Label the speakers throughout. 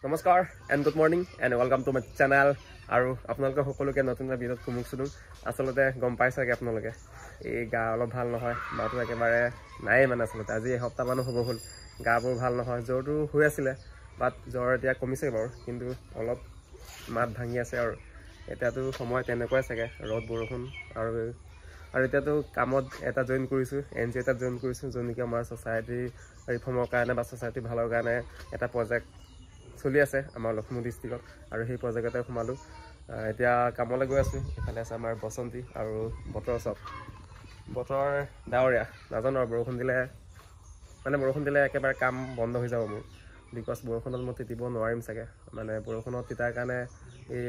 Speaker 1: নমস্কাৰ and good morning and welcome to my channel আৰু আপোনালোকে সকলোকে নতুন এটা ভিডিঅ'ত মুখ চুনো আচলতে গম পাই চাগে আপোনালোকে এই গা অলপ ভাল নহয় মাতো একেবাৰে নাই মানে আচলতে আজি এসপ্তাহমানো হ'ব হ'ল গাবোৰ ভাল নহয় জ্বৰটো হৈ আছিলে বাট জ্বৰ এতিয়া কমিছে বাৰু কিন্তু অলপ মাত ভাঙি আছে আৰু এতিয়াতো সময় তেনেকুৱাই চাগে ৰ'দ বৰষুণ আৰু এতিয়াতো কামত এটা জইন কৰিছোঁ NGO এটাত জইন কৰিছোঁ যোন নেকি আমাৰ ছ'চাইটি ৰিফৰ্মৰ কাৰণে বা ছ'চাইটি ভালৰ কাৰণে এটা প্ৰজেক্ট চলি আছে আমাৰ লখিমপুৰ ডিষ্ট্ৰিক্টত আৰু সেই প্ৰজেক্টতে সোমালোঁ এতিয়া কামলৈ গৈ আছোঁ এফালে আছে আমাৰ বসন্তী আৰু বতৰ ডাৱৰীয়া নাজানো আৰু বৰষুণ দিলে একেবাৰে কাম বন্ধ হৈ যাব মোৰ বিকজ বৰষুণত মই তিতিব নোৱাৰিম চাগে মানে বৰষুণত তিতাৰ কাৰণে এই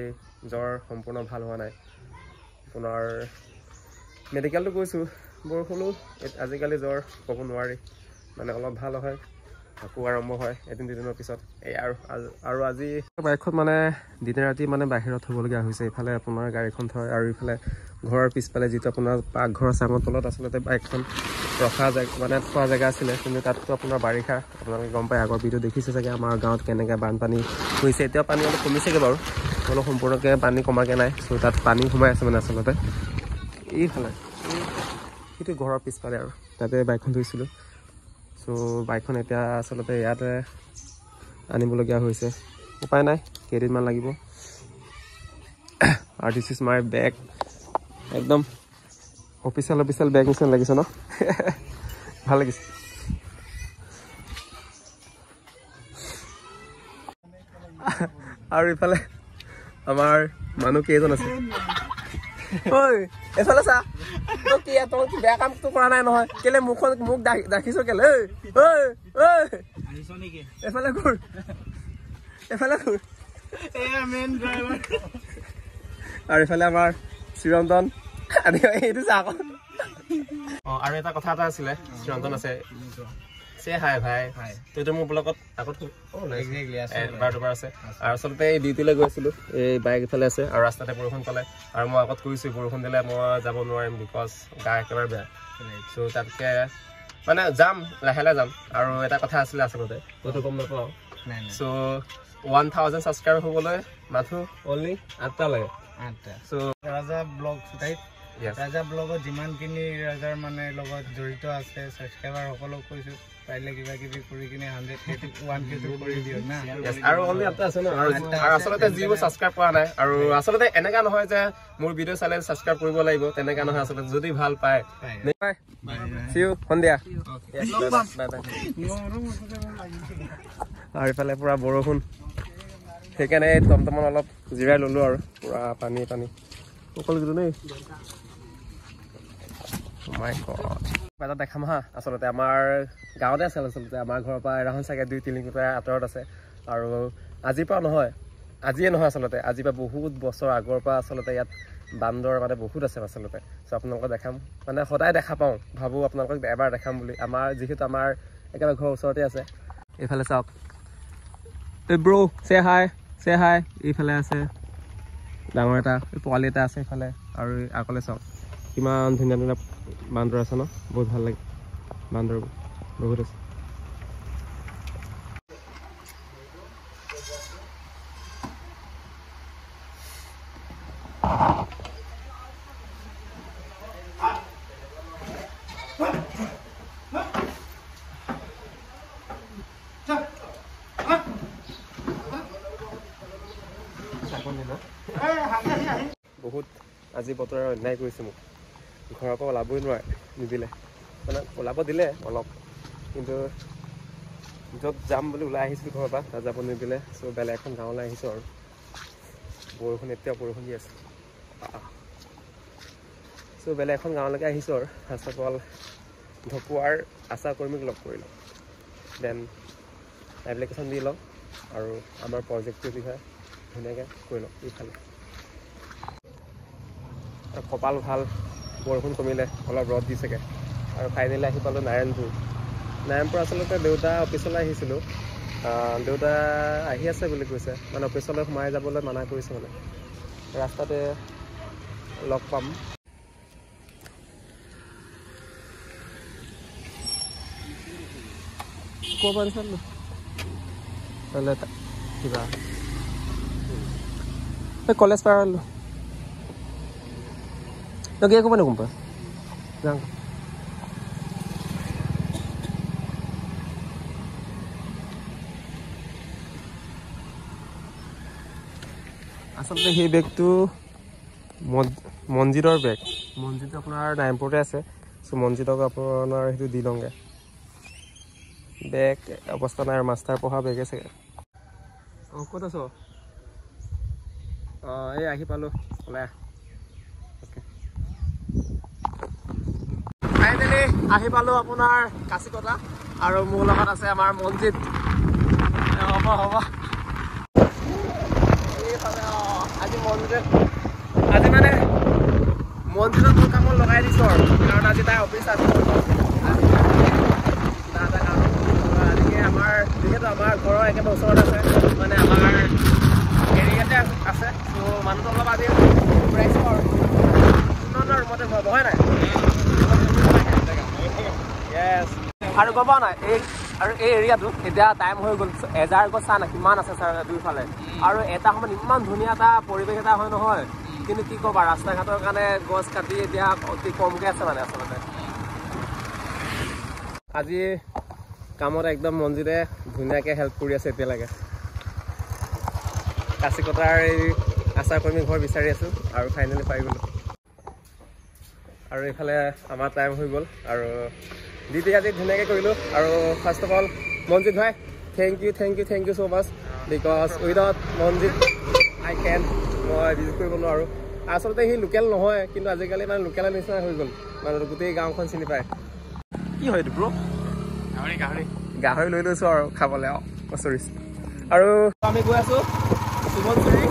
Speaker 1: জ্বৰ সম্পূৰ্ণ ভাল হোৱা নাই পুনৰ মেডিকেলটো গৈছোঁ বৰষুণো আজিকালি জ্বৰ ক'ব নোৱাৰি মানে অলপ ভাল হয় আকৌ আৰম্ভ হয় এদিন দুদিনৰ পিছত এই আৰু আজি বাইকখন মানে দিনে ৰাতি মানে বাহিৰত হ'বলগীয়া হৈছে ইফালে আপোনাৰ গাড়ীখন থয় আৰু ইফালে ঘৰৰ পিছফালে যিটো আপোনাৰ পাকঘৰৰ চাঙৰ তলত আচলতে বাইকখন ৰখা মানে থোৱা জেগা আছিলে কিন্তু তাততো আপোনাৰ বাৰিষা আপোনালোকে গম পায় আগৰ ভিডিঅ' দেখিছে চাগে আমাৰ গাঁৱত কেনেকৈ বানপানী হৈছে এতিয়া পানী অলপ কমিছেগৈ বাৰু অলপ সম্পূৰ্ণকৈ পানী কমাকৈ নাই চ' তাত পানী সোমাই আছে মানে আচলতে এইফালে সেইটো ঘৰৰ পিছফালে আৰু তাতে বাইকখন থৈছিলোঁ চ' বাইকখন এতিয়া আচলতে ইয়াতে আনিবলগীয়া হৈছে উপায় নাই কেইদিনমান লাগিব আৰু দিছ ইজ মাই বেগ একদম অফিচিয়েল বেগ নিচিনা লাগিছে ন ভাল লাগিছে আৰু ইফালে আমাৰ মানুহ কেইজন আছে ঐ এফালে চা তই কি বেয়া কামটো কৰা নাই নহয় কেলে মোক ৰাখিছ কেলে এফালে ঘূৰ আৰু ইফালে আমাৰ চিৰন্তন এইটো চা আকৌ আৰু এটা কথা এটা আছিলে চিৰন্তন আছে চে হাই ভাই তইতো মোৰ ব্লগত আগত এবাৰ দুবাৰ আছে আৰু আচলতে এই ডিউটিলৈ গৈছিলোঁ এই বাইক ইফালে আছে আৰু ৰাস্তাতে বৰষুণ পালে আৰু মই আগত কৈছোঁ বৰষুণ দিলে মই যাব নোৱাৰিম বিকজ গা একেবাৰে বেয়া চ' তাতকৈ মানে যাম লাহে লাহে যাম আৰু এটা কথা আছিলে আচলতে তইতো গম নাপাওঁ চ' 1000 ছাবস্ক্ৰাইবাৰ হ'বলৈ মাথো অনলি 8টা লাগে চ'
Speaker 2: ৰাজা ব্লগ ৰাজা ব্লগত যিমানখিনি ৰাজাৰ মানে লগত জড়িত আছে ছাবস্ক্ৰাইবাৰ সকলক কৈছোঁ পাৰিলে কিবা কিবি কৰি কিনে 100K কৰি দিয়ক না
Speaker 1: আৰু অনলি 8টা আছে ন আৰু আচলতে যিবোৰ ছাবস্ক্ৰাইব কৰা নাই আৰু আচলতে এনেকুৱা নহয় যে মোৰ ভিডিঅ' চালে ছাবস্ক্ৰাইব কৰিব লাগিব তেনেকুৱা নহয় আচলতে যদি ভাল পায় চি ইউ সন্ধিয়া আৰু ইফালে পূৰা বৰষুণ সেইকাৰণে টমটমত অলপ জিৰাই ল'লোঁ আৰু পূৰা পানী সকলো দিলোঁ দেই এটা দেখাম হা আচলতে আমাৰ গাঁৱতে আছে আচলতে আমাৰ ঘৰৰ পৰা এৰাখন চাগে 2-3 কিলোমিটাৰ আঁতৰত আছে আৰু আজিৰ পৰা নহয় আজিয়ে নহয় আচলতে আজিৰ পৰা বহুত বছৰ আগৰ পৰা আচলতে ইয়াত বান্দৰ মানে বহুত আছে আচলতে চ' আপোনালোকক দেখাম মানে সদায় দেখা পাওঁ ভাবোঁ আপোনালোকক এবাৰ দেখাম বুলি আমাৰ যিহেতু আমাৰ একেবাৰে ঘৰৰ ওচৰতে আছে এইফালে চাওক এই ব্ৰ' চে হাই এইফালে আছে ডাঙৰ এটা পোৱালি এটা আছে এইফালে আৰু আগলৈ চাওক কিমান ধুনীয়া বান্দৰ আছে ন বহুত ভাল লাগে বান্দৰ বহুত আছে বহুত আজি বতৰে অন্যায় কৰিছে মোক ঘৰৰ পৰা ওলাবই নিদিলে মানে ওলাব দিলে অলপ কিন্তু য'ত যাম বুলি ওলাই আহিছিলোঁ ঘৰৰ পৰা তাত যাব নিদিলে চ' বেলেগ এখন গাঁৱলৈ আহিছোঁ আৰু এতিয়া বৰষুণ দি আছে চ' বেলেগ এখন গাঁৱলৈকে আহিছোঁ আৰু ফাৰ্ষ্ট অফ অল ঢকুৱাৰ আশা কৰ্মীক লগ কৰিলোঁ দেন এপ্লিকেশ্যন দি লওঁ আৰু আমাৰ প্ৰজেক্টটোৰ বিষয়ে ধুনীয়াকৈ কৰি লওঁ ইফালে কপাল ভাল বৰষুণ কমিলে অলপ ৰ'দ দিছেগৈ আৰু ফাইনেলি আহি পালোঁ নাৰায়ণপুৰ আচলতে দেউতা অফিচলৈ আহিছিলোঁ দেউতা আহি আছে বুলি কৈছে মানে অফিচলৈ সোমাই যাবলৈ মানা কৰিছে মানে ৰাস্তাতে লগ পাম ক'ব পাৰিছা কিবা কলেজ পাৰ তই ক'ব নে কোনপা যাওঁ আচলতে সেই বেগটো মঞ্জিতৰ বেগ মঞ্জিত আপোনাৰ নাইমপুৰতে আছে চ' মঞ্জিতক আপোনাৰ সেইটো দি লওঁগৈ বেগ অৱস্থা নাই আৰু মাষ্টাৰ পঢ়া বেগে চাগে অঁ ক'ত আছ অঁ এই আহি পালোঁ ওলাই অ'কে ফাইনেলি আহি পালোঁ আপোনাৰ কাচিকটা আৰু মোৰ লগত আছে আমাৰ মঞ্জিত হ'ব আজি মানে মঞ্জিতত মোৰ কামত লগাই দিছোঁ আৰু কাৰণ আজি তাই অফিচ আছে কিবা এটা কাম আজিকে আমাৰ যিহেতু আমাৰ ঘৰৰ একেবাৰে ওচৰত আছে মানে আমাৰ এৰিয়াতে আছে চ' মানুহটো অলপ আজি ঘূৰাইছোঁ আৰু উন্নত ৰুমতে ঘূৰাব হয় নাই য়েছ আৰু গম পাওঁ নাই আৰু এই এৰিয়াটো এতিয়া টাইম হৈ গ'ল এজাৰ গছ চা না কিমান আছে ছাৰ দুইফালে আৰু এটা সময়ত ইমান ধুনীয়া এটা পৰিৱেশ এটা হয় নহয় কিন্তু কি ক'বা ৰাস্তা ঘাটৰ কাৰণে গছ কাটি এতিয়া অতি কমকৈ আছে মানে আচলতে আজি কামত একদম মঞ্জিতে ধুনীয়াকৈ হেল্প কৰি আছে এতিয়ালৈকে কাচিকটাৰ এই আশা কৰ্মী ঘৰ বিচাৰি আছোঁ আৰু ফাইনেলি পাই গ'লোঁ আৰু এইফালে আমাৰ টাইম হৈ গ'ল আৰু ডিউটি আজি ধুনীয়াকৈ কৰিলোঁ আৰু ফাৰ্ষ্ট অফ অল মঞ্জিত ভাই thank you so' much because without Manjit I can মই ভিজিট কৰিব নোৱাৰোঁ আচলতে সি লোকেল নহয় কিন্তু আজিকালি মানে লোকেলৰ নিচিনা হৈ গ'ল মানে গোটেই গাঁওখন চিনি পায় কি হয় এইটো ব্ৰ গাহৰি লৈ লৈছোঁ আৰু খাবলৈ চৰি আৰু আমি গৈ আছোঁ সুমনচুৰি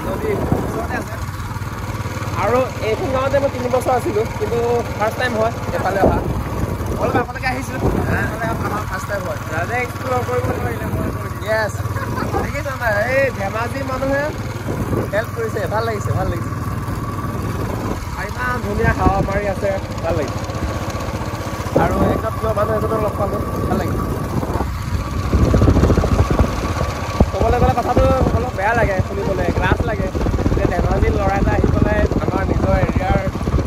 Speaker 1: নদী ওচৰতে আছে আৰু এইখন গাঁৱতে মই 3 বছৰ আছিলোঁ কিন্তু ফাৰ্ষ্ট টাইম হয় এফালে অহা অলপ আপোনালোকে আহিছোঁ আমাৰ ফাৰ্ষ্ট টাইম হয় ৰাজে এক্সপ্ল'ৰ কৰিবলৈ পাৰিলে মই য়েছ দেখিছোঁ নাই এই ধেমাজিৰ মানুহে হেল্প কৰিছে ভাল লাগিছে আৰু ইমান ধুনীয়া হাৱা মাৰি আছে ভাল লাগিছে আৰু একদম প্ৰিয় মানুহ এজনক লগ পালোঁ ভাল লাগিছে ক'বলৈ গ'লে কথাটো অলপ বেয়া লাগে শুনিবলৈ লাজ লাগে যে ধেমাজিৰ ল'ৰা এটা আহি পেলাই আমাৰ নিজৰ এৰিয়াৰ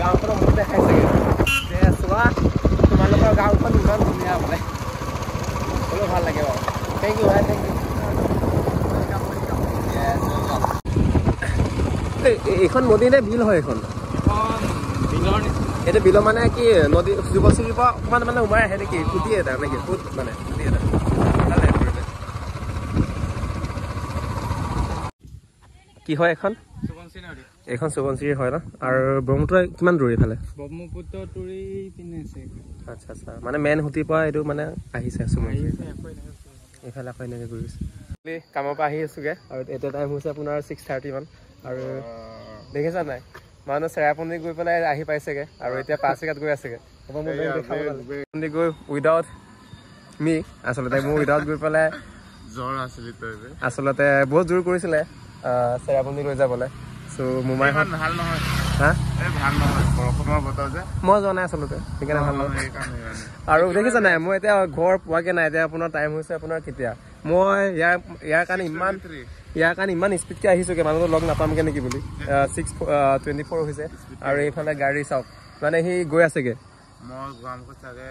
Speaker 1: গাঁওখনৰ মুখ দেখাইছেগৈ যে চোৱা তোমালোকৰ গাঁওখন ইমান ধুনীয়া বোলে হ'লেও ভাল লাগে বাৰু থেংক ইউ ভাই থেংক ইউ এইখন নদী নে বিল হয় এইখন এইটো বিলৰ মানে কি নদী যুৱশ্ৰীৰ পৰা অকণমান মানে সোমাই আহে নেকি ফুটি এটা নেকি ফুট মানে ফুটি এটা কি হয় এইখন সোৱণশিৰি হয় ন আৰু ব্ৰহ্মপুত্ৰ কিমান দূৰ এইফালে
Speaker 2: ব্ৰহ্মপুত্ৰ তুৰি পিনে আছে
Speaker 1: আচ্ছা মানে মেইন সুতিৰ পৰা এইটো মানে আহিছে সোৱণশিৰি এইফালে আকৌ এনেকৈ ঘূৰিছে কামৰ পৰা আহি আছোঁগৈ আৰু এতিয়া টাইম হৈছে আপোনাৰ 6:30 মান আৰু দেখিছা নাই মানুহ চেৰাপুঞ্জী গৈ পেলাই আহি পাইছেগৈ আৰু এতিয়া পাচিঘাট গৈ আছেগৈ গৈ উইদাউট মি আচলতে মোৰ উইদাউট গৈ পেলাই
Speaker 2: জ্বৰ আছিলে
Speaker 1: আচলতে বহুত জোৰ কৰিছিলে চেৰাপুঞ্জী লৈ যাবলৈ চ' মোমাইহঁত
Speaker 2: ভাল নহয়
Speaker 1: হা
Speaker 2: ভাল নহয় বৰষুণৰ বতৰ যে
Speaker 1: মই যোৱা নাই আচলতে সেইকাৰণে ভাল নহয় আৰু দেখিছা নাই মই এতিয়া ঘৰ পোৱাকৈ নাই এতিয়া আপোনাৰ টাইম হৈছে আপোনাৰ কেতিয়া মই ইয়াৰ কাৰণে ইমান স্পীডকৈ আহিছোঁগৈ মানুহটো লগ নাপামগৈ নেকি বুলি 6:24 হৈছে আৰু এইফালে গাড়ী চাওক মানে সি গৈ আছেগৈ
Speaker 2: মই গুৱাহাটীত চাগে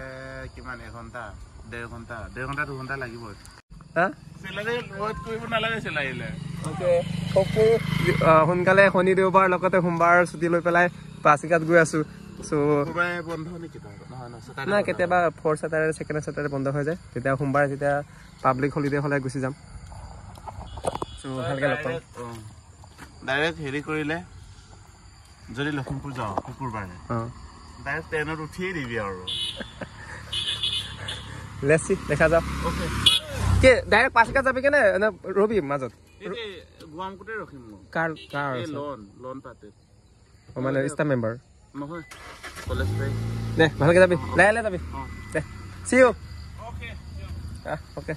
Speaker 2: কিমান এঘণ্টা 2 ঘণ্টা লাগিব
Speaker 1: হা সোনকালে শনি দেওবাৰ লগতে সোমবাৰ ছুটি লৈ পেলাই পাচিঘাট গৈ আছোঁ চ' নাই কেতিয়াবা 4th Saturday 2nd Saturday বন্ধ হৈ যায় তেতিয়া সোমবাৰে যেতিয়া পাব্লিক হলিডে হ'লে গুচি যাম চ' ভালকৈ লগ পাম
Speaker 2: ডাইৰেক্ট হেৰি কৰিলে যদি লখিমপুৰ যাওঁ শুকুৰবাৰে ডাইৰেক্ট ট্ৰেইনত উঠিয়েই দিবি আৰু
Speaker 1: লেটছি দেখা যাওক কি ডাইৰেক্ট পাচিঘাট যাবিগে নে ৰবি মাজত
Speaker 2: গুৱাহাটীতে ৰখিম
Speaker 1: কাৰ
Speaker 2: লোন পাতে
Speaker 1: মানে ষ্টাফ মেম্বাৰ
Speaker 2: নহয় কলেজ
Speaker 1: দে ভালকৈ যাবি লাহে লাহে যাবি দে চি ইউ অ'কে